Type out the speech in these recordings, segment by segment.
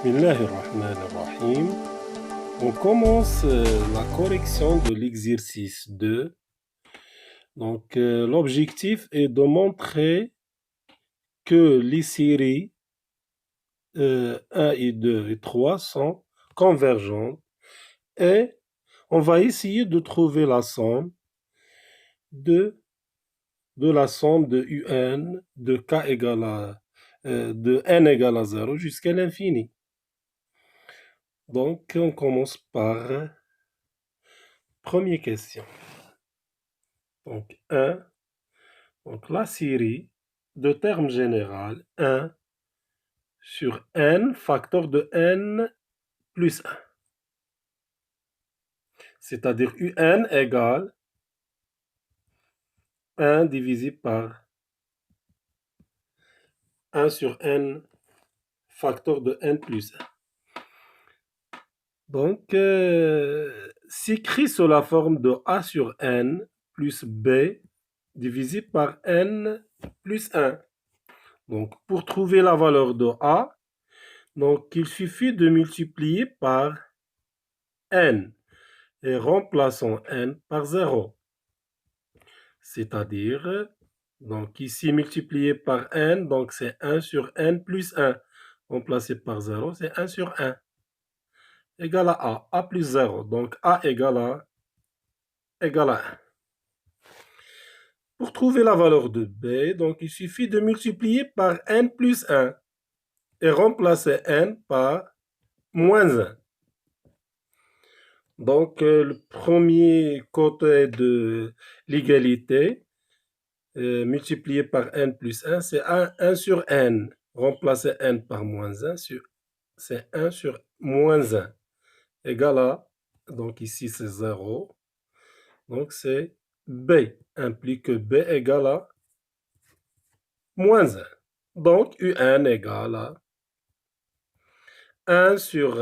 Bismillahirrahmanirrahim. On commence la correction de l'exercice 2. Donc, l'objectif est de montrer que les séries 1 et 2 et 3 sont convergentes et on va essayer de trouver la somme de la somme de UN de k égale à de n égale à 0 jusqu'à l'infini. Donc, on commence par première question. Donc, 1. Donc, la série de termes général 1 sur n, facteur de n plus 1. C'est-à-dire UN égale 1 divisé par 1 sur n, facteur de n plus 1. Donc, s'écrit sous la forme de a sur n plus b divisé par n plus 1. Donc, pour trouver la valeur de a, donc, il suffit de multiplier par n et remplaçons n par 0. C'est-à-dire, donc ici multiplié par n, donc c'est 1 sur n plus 1. Remplacé par 0, c'est 1 sur 1. Égal à a plus 0. Donc a égale à 1. Pour trouver la valeur de b, donc il suffit de multiplier par n plus 1 et remplacer n par moins 1. Donc, le premier côté de l'égalité, multiplié par n plus 1, c'est 1 sur n. Remplacer n par moins 1, c'est 1 sur moins 1. Égal à, donc ici c'est 0. Donc c'est b, implique que b égale à moins 1. Donc un égale à 1 sur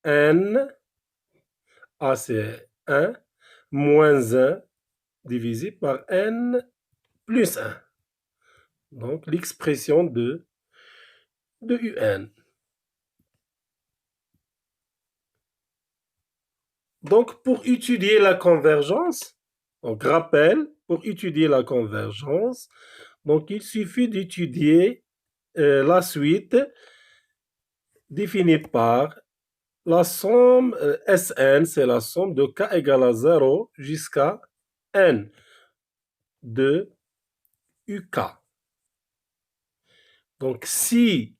n, a c'est 1, moins 1 divisé par n plus 1. Donc, l'expression de UN. Donc, pour étudier la convergence, donc rappel, pour étudier la convergence, donc il suffit d'étudier la suite définie par la somme Sn, c'est la somme de k égale à 0 jusqu'à n de UK. Donc, si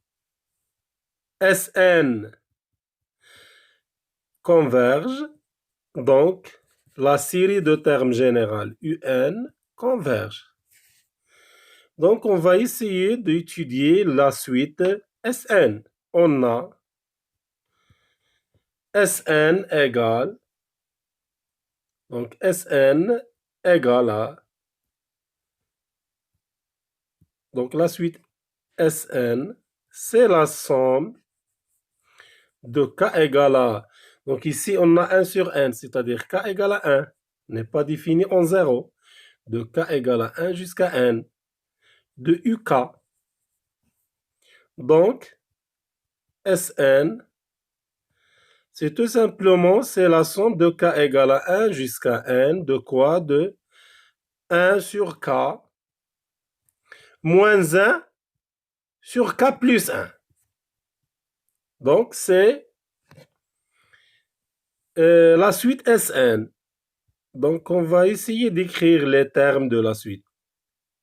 Sn converge, donc la série de termes général UN converge. Donc, on va essayer d'étudier la suite Sn. On a Sn égale, donc Sn égale à, donc la suite Sn, c'est la somme de k égale à, donc ici on a 1 sur n, c'est-à-dire k égale à 1, n'est pas défini en 0, de k égale à 1 jusqu'à n, de uk. Donc, Sn, c'est tout simplement, c'est la somme de k égale à 1 jusqu'à n, de quoi? De 1 sur k moins 1 sur k plus 1. Donc, c'est la suite Sn. Donc, on va essayer d'écrire les termes de la suite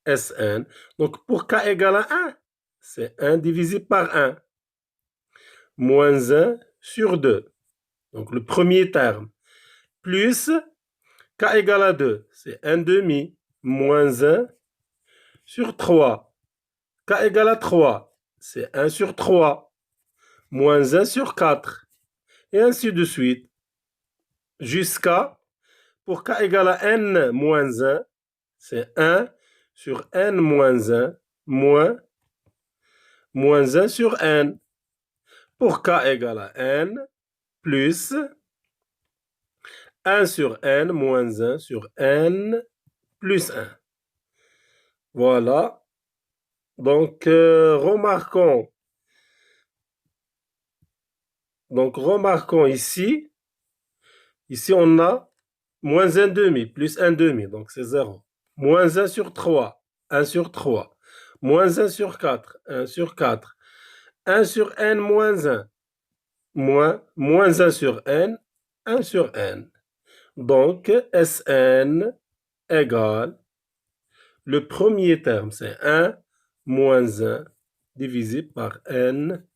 Sn. Donc, pour k égale à 1, c'est 1 divisé par 1. Moins 1 sur 2. Donc, le premier terme. Plus k égale à 2, c'est 1 demi. Moins 1 sur 3. K égale à 3, c'est 1 sur 3. Moins 1 sur 4. Et ainsi de suite. Jusqu'à, pour k égale à n moins 1, c'est 1 sur n moins 1 moins 1 sur n. Pour k égale à n plus 1 sur n moins 1 sur n plus 1. Voilà. Donc, remarquons Donc, remarquons ici, on a moins 1 demi, plus 1 demi, donc c'est 0. Moins 1 sur 3, 1 sur 3. Moins 1 sur 4, 1 sur 4. 1 sur n moins 1. Moins 1 sur n, 1 sur n. Donc, Sn égale, le premier terme, c'est 1 moins 1 divisé par n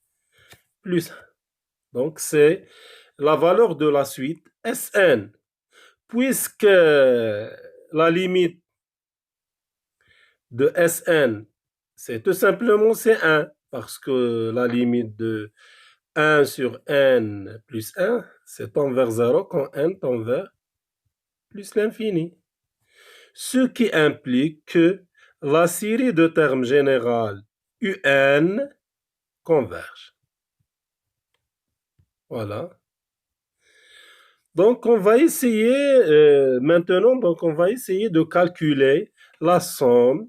plus 1. Donc, c'est la valeur de la suite Sn. Puisque la limite de Sn, c'est tout simplement c'est 1, parce que la limite de 1 sur n plus 1, c'est tend vers 0 quand n tend vers plus l'infini. Ce qui implique que la série de termes généraux un converge. Voilà. Donc, on va essayer maintenant, donc on va essayer de calculer la somme.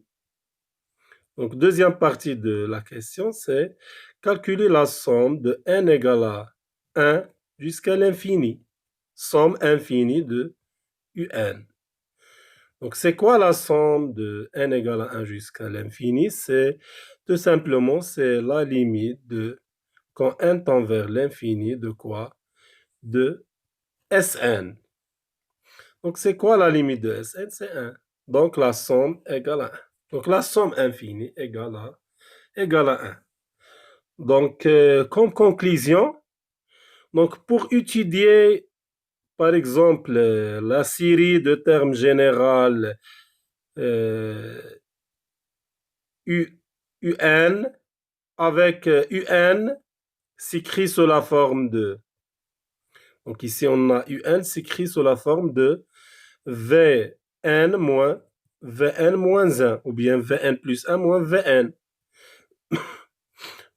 Donc, deuxième partie de la question, c'est calculer la somme de n égale à 1 jusqu'à l'infini. Somme infinie de un. Donc, c'est quoi la somme de n égale à 1 jusqu'à l'infini? C'est tout simplement, c'est la limite de, quand n tend vers l'infini, de quoi? De Sn. Donc, c'est quoi la limite de Sn? C'est 1. Donc, la somme égale à 1. Donc, la somme infinie égale à 1. Donc, comme conclusion, donc pour étudier, par exemple, la série de termes généraux un avec un s'écrit sous la forme de, donc ici on a un s'écrit sous la forme de Vn moins 1 ou bien Vn plus 1 moins Vn.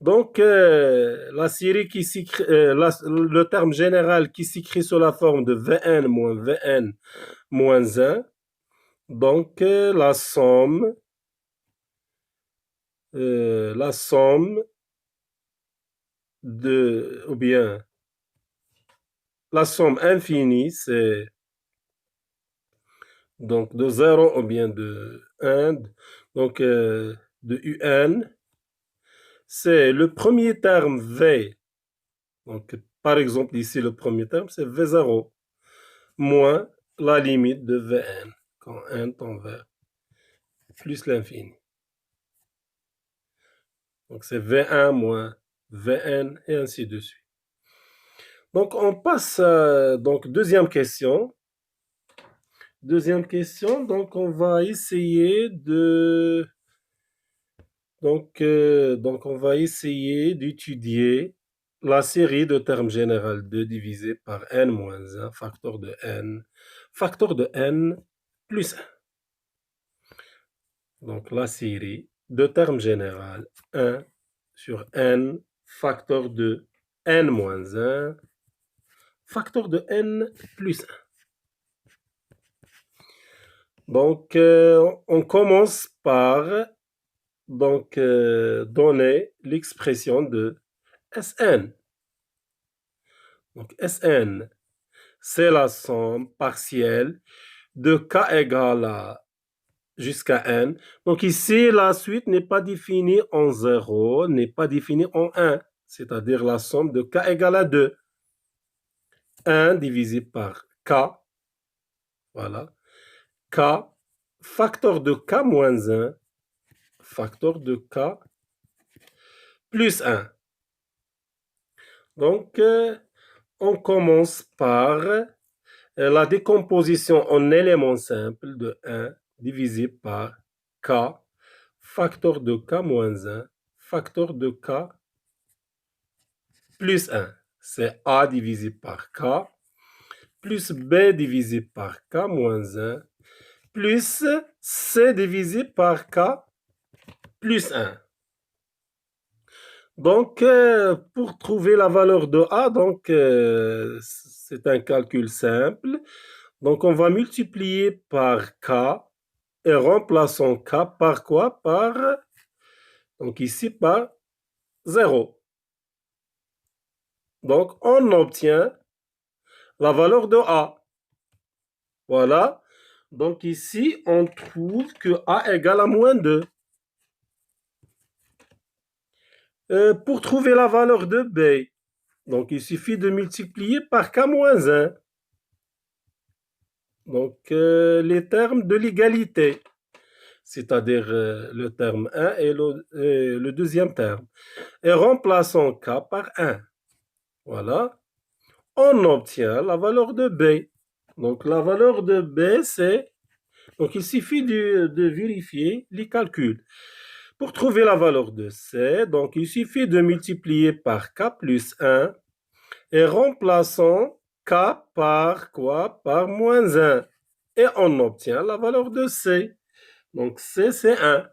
Donc la série qui s'écrit, le terme général qui s'écrit sous la forme de Vn moins 1, donc la somme de, ou bien la somme infinie, c'est donc de 0 ou bien de 1, donc de un, c'est le premier terme V. Donc, par exemple, ici, le premier terme, c'est V0, moins la limite de Vn, quand n tend vers plus l'infini. Donc, c'est V1 moins Vn, et ainsi de suite. Donc, on passe donc deuxième question. Deuxième question, donc on va essayer de... Donc on va essayer d'étudier la série de termes généraux 2 divisé par n moins 1, facteur de n plus 1. Donc la série de termes généraux 1 sur n, facteur de n moins 1, facteur de n plus 1. Donc, on commence par donner l'expression de Sn. Donc, Sn, c'est la somme partielle de k égale à jusqu'à n. Donc, ici, la suite n'est pas définie en 0, n'est pas définie en 1, c'est-à-dire la somme de k égale à 2. 1 divisé par k, voilà, k, facteur de k moins 1, facteur de k plus 1. Donc, on commence par la décomposition en éléments simples de 1 divisé par k, facteur de k moins 1, facteur de k plus 1. C'est a divisé par k, plus b divisé par k moins 1, plus c divisé par k plus 1. Donc, pour trouver la valeur de A, donc, c'est un calcul simple. Donc, on va multiplier par K et remplaçons K par quoi? Donc ici, par 0. Donc, on obtient la valeur de A. Voilà. Donc, ici, on trouve que A égale à moins 2. Pour trouver la valeur de B, donc il suffit de multiplier par K moins 1. Donc, les termes de l'égalité, c'est-à-dire le terme 1 et le deuxième terme. Et remplaçons K par 1. Voilà. On obtient la valeur de B. Donc, la valeur de B, c'est... Donc, il suffit de vérifier les calculs. Pour trouver la valeur de C, donc il suffit de multiplier par K plus 1 et remplaçons K par quoi? Par moins 1. Et on obtient la valeur de C. Donc, C, c'est 1.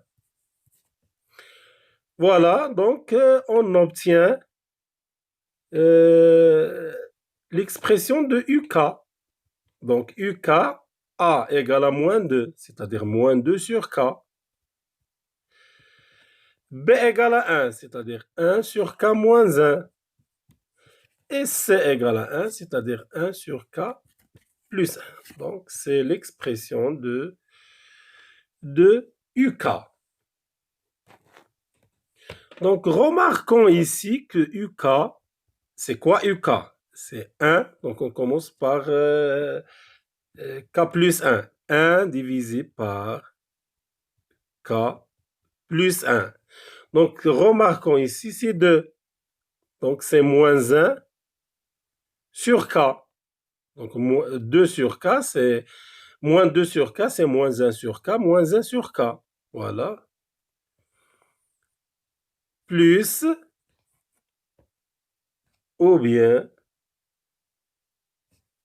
Voilà, donc on obtient l'expression de UK. Donc, UK, A égale à moins 2, c'est-à-dire moins 2 sur K. B égale à 1, c'est-à-dire 1 sur K moins 1. Et C égale à 1, c'est-à-dire 1 sur K plus 1. Donc, c'est l'expression de UK. Donc, remarquons ici que UK, c'est quoi UK? C'est 1, donc on commence par K plus 1. 1 divisé par K plus 1. Donc, remarquons ici, c'est 2. Donc, c'est moins 1 sur K. Donc, 2 sur K, c'est moins 2 sur K, c'est moins 1 sur K, moins 1 sur K. Voilà. Plus, ou bien,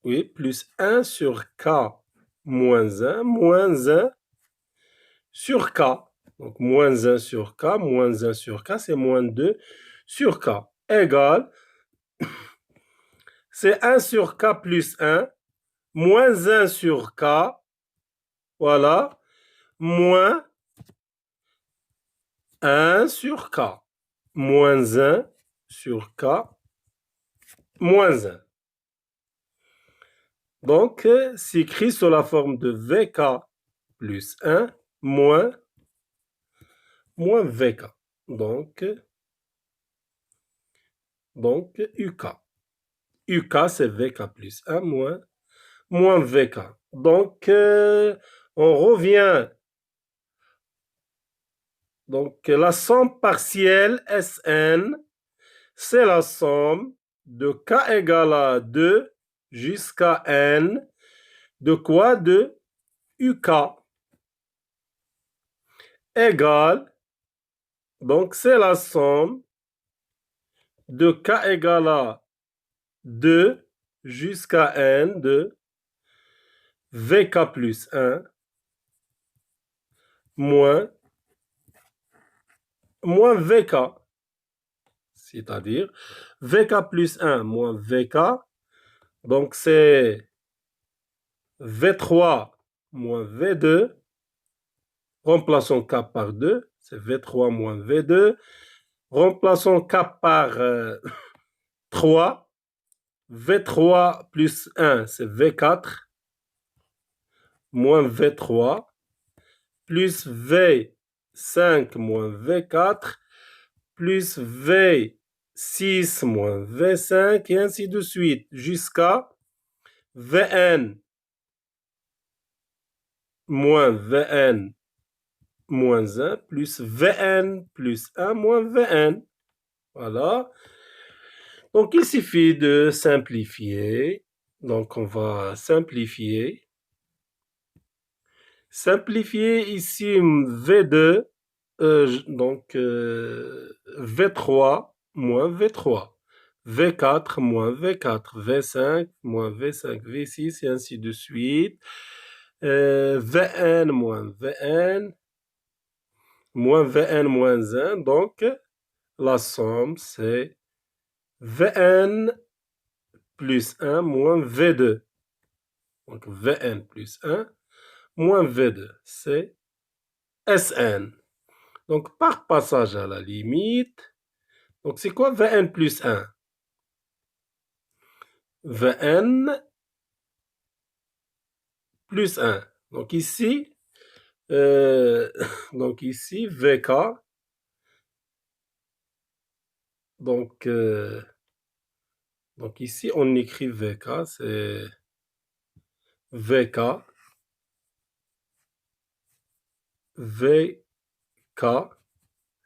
oui, plus 1 sur K moins 1 sur K. Donc, moins 1 sur K, moins 1 sur K, c'est moins 2 sur K. Égale, c'est 1 sur K plus 1, moins 1 sur K, voilà, moins 1 sur K. Moins 1 sur K, moins 1. Donc, c'est écrit sous la forme de VK plus 1 moins VK. Donc UK. UK, c'est VK plus 1 moins VK. Donc, on revient. Donc, la somme partielle Sn, c'est la somme de K égale à 2 jusqu'à N de quoi? De UK égale, donc c'est la somme de K égale à 2 jusqu'à N de VK plus 1 moins VK, c'est-à-dire VK plus 1 moins VK, donc c'est V3 moins V2, remplaçons K par 2, c'est V3 moins V2, remplaçons K par 3, V3 plus 1, c'est V4, moins V3, plus V5 moins V4, plus V6 moins V5, et ainsi de suite, jusqu'à Vn moins Vn moins 1, plus Vn plus 1 moins Vn. Voilà. Donc, il suffit de simplifier. Donc, on va simplifier. Simplifier ici V2, donc V3 moins V3, V4 moins V4, V5 moins V5, V6 et ainsi de suite. Vn moins Vn moins 1. Donc, la somme, c'est Vn plus 1 moins V2. Donc, Vn plus 1 moins V2, c'est Sn. Donc, par passage à la limite, donc c'est quoi Vn plus 1? Vn plus 1. Donc ici, donc ici, Vk, donc, donc ici, on écrit Vk, c'est Vk, Vk,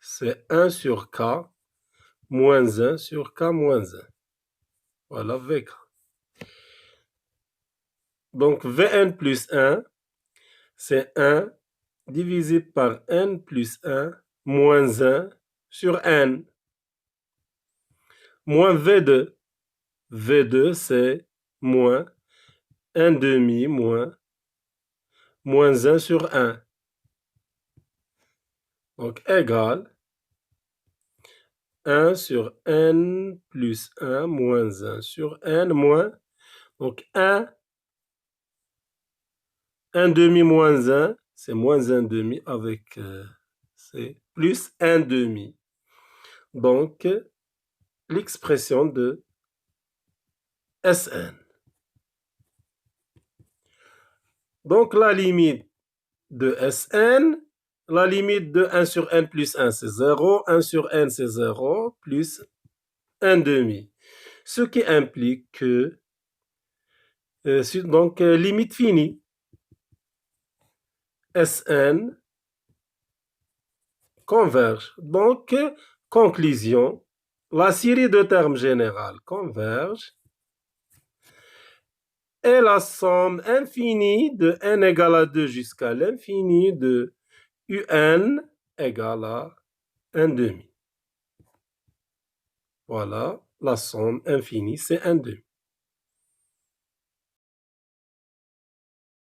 c'est 1 sur k, moins 1 sur k moins 1. Voilà, Vk. Donc, Vn plus 1, c'est 1 divisé par n plus 1 moins 1 sur n. Moins V2. V2, c'est moins 1 demi moins 1 sur 1. Donc, égal 1 sur n plus 1 moins 1 sur n moins, donc 1 demi moins 1, c'est moins 1 demi avec, c'est plus 1 demi. Donc, l'expression de Sn. Donc, la limite de Sn, la limite de 1 sur n plus 1, c'est 0. 1 sur n, c'est 0, plus 1 demi. Ce qui implique que, donc, limite finie. Sn converge. Donc, conclusion, la série de termes généraux converge et la somme infinie de n égale à 2 jusqu'à l'infini de un égale à 1 demi. Voilà, la somme infinie, c'est 1 demi.